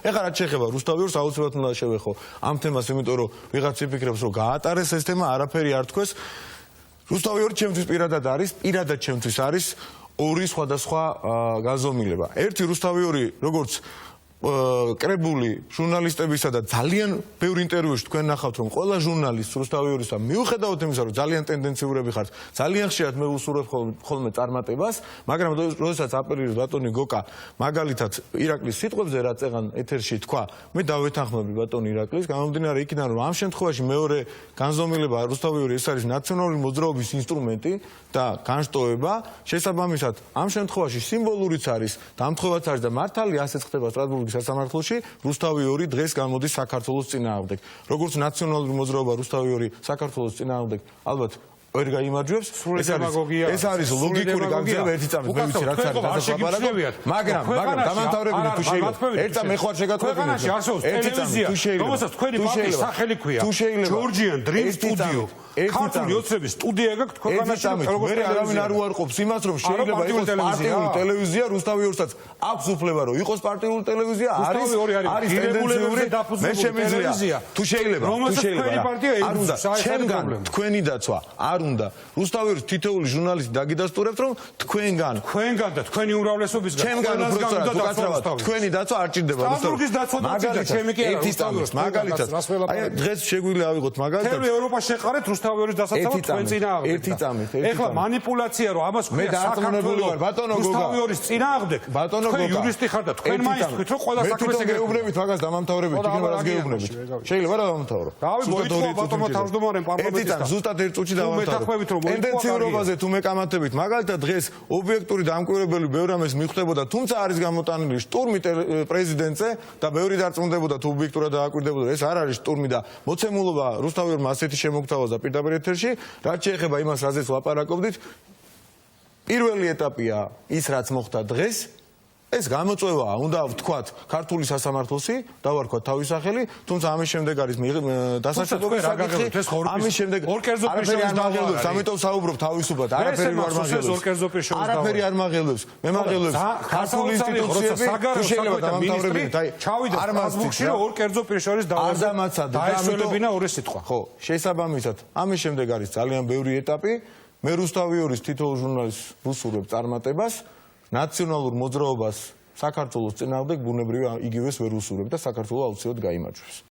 ეხლა რაც შეეხება რუსთავიორს აუცილებლად უნდა შევეხო ამ თემას, იმიტომ რომ ვიღაც იფიქრებს რომ გაატარეს ეს თემა, არაფერი არ თქვეს. რუსთავიორი ჩემთვის პირადად ჩემთვის არის ორი სხვადასხვა გაზომილება. ერთი რუსთავიორი როგორც კრებული ჟურნალისტებისა და ძალიან ბევრ ინტერვიუში თქვენ ნახავთ რომ ყველა ჟურნალისტს რუსთავიორისა მიუხედავად იმისა რომ ძალიან ტენდენციურები ხართ, ძალიან ხშირად მე ვუსურვებ ხოლმე წარმატებას, მაგრამ როდესაც აპელირებს ბატონი გოკა მაგალითად ირაკლის სიტყვებზე რაც წეგან ეთერში თქვა, მე დავეთანხმები ბატონი ირაკლის, გამომდინარე იქიდან რომ ამ შემთხვევაში მეორე განზომილება რუსთავიორი ეს არის ნაციონალური მოძრაობის ინსტრუმენტი და განშტოება, შესაბამისად ამ შემთხვევაში სიმბოლურიც არის, დამთხოვაც არის და მართალი ასეც ხდება სტრასბურგის სასამართლოში, რუსთავიორი დღეს გამოდის საქართველოს წინააღმდეგ. როგორც ნაციონალური მოძრაობა რუსთავიორი საქართველოს წინააღმდეგ, ალბათ ვერ გაიმარჯვებს. ეს არის ლოგიკური გაგზავნა ერთი წამით, მე ვიცი რაც არის დასაყარაკო, მაგრამ დამამთავრებელი თუ შეიძლება. ერთა მე ხوار შეგატყობინებ. ერთი წამით თუ შეიძლება. რომელსაც თქვენი პარტიის სახელი ქვია. Georgian Dream Studio. ქართული ოცნების სტუდია გაქვთ ქვეყანაში როგორც მე არავინ არ უარყოფს იმას რომ შეიძლება იყოს პარტიული ტელევიზია რუსთავიორსაც აქვს უფლება რომ იყოს პარტიული ტელევიზია არის ტენდენციური მე შემიძლია თუ შეიძლება არ უნდა ჩემგან თქვენი დაცვა არ უნდა რუსთავიორის თითოეული ჟურნალისტი დაგიდასტურებთ რომ თქვენგან და თქვენი უმრავლესობისგან ჩემგან უკაცრავად თქვენი დაცვა არ ჭირდება რუსთავიორის დაცვა დაჭირდა ჩემი კი არა რუსთავიორის მაგალითად აი დღეს შეგვიძლია ავიღოთ მაგალითად თერმი ევროპა შეყარეთ რუსთავიორის დასაცავად თქვენ წინააღმდეგ. ერთი წამით. ეხლა მანიპულაცია რომ ამას მე დარწმუნებული ვარ ბატონო გოგა. რუსთავიორის წინააღმდეგ. ბატონო გოგა. თქვენ იურისტი ხართ და თქვენ მაინც თქვით რომ ყველა საქმეს ეგეუბნებით მაგას დამამთავრებით, იქნებ რას გეუბნებით. შეიძლება რა დამამთავრო. რავი მოიწვა ბატონო თავმჯდომარემ პარლამენტისთან. ზუსტად ერთ წუთში დამამთავრო. ტენდენციურობაზე თუ მეკამათებით, მაგალითად დღეს ობიექტური დამკვირვებელი ბევრ ამას მიხვდებოდა, თუმცა არის გამოტანილი შტურმი პრეზიდენტზე და ბევრი დარწმუნდებოდა თუ ობიექტურად დააკვირდებოდა, ეს არ არის შტურმი და მოცემულობა რუსთავიორმა ასეთი შემოგთავაზა პირდაპირ ეთერში, რაც შეეხება იმას, რაზეც ლაპარაკობდით, პირველი ეტაპია ის, რაც მოხდა დღეს, ეს გამოწვევაა, უნდა ვთქვათ, ქართული სასამართლოსი, დავარქვათ თავის სახელი, თუმცა ამის შემდეგ არის დასაშებობის საკითხი, ამის შემდეგ არაფერი არ მაღელვებს, ამიტომ საუბრობ თავისუფლად, არაფერი არ მაღელვებს, მე მაღელვებს ქართული ინსტიტუციები, თუ შეიძლება დამამთავრებელით, აი, არ მასბუქში რომ ორ კერძო პირ შორის დაესწრებინა ორი სიტყვა. ხო, შესაბამისად, ამის შემდეგ არის ძალიან ბევრი ეტაპი, მე რუსთავიორის თითოეულ ჟურნალისტს ვუსურვებ წარმატებას, ნაციონალურ მოძრაობას საქართველოს წინააღმდეგ ბუნებრივია იგივეს ვერ უსურვებ და საქართველო აუცილებლად გაიმარჯვებს.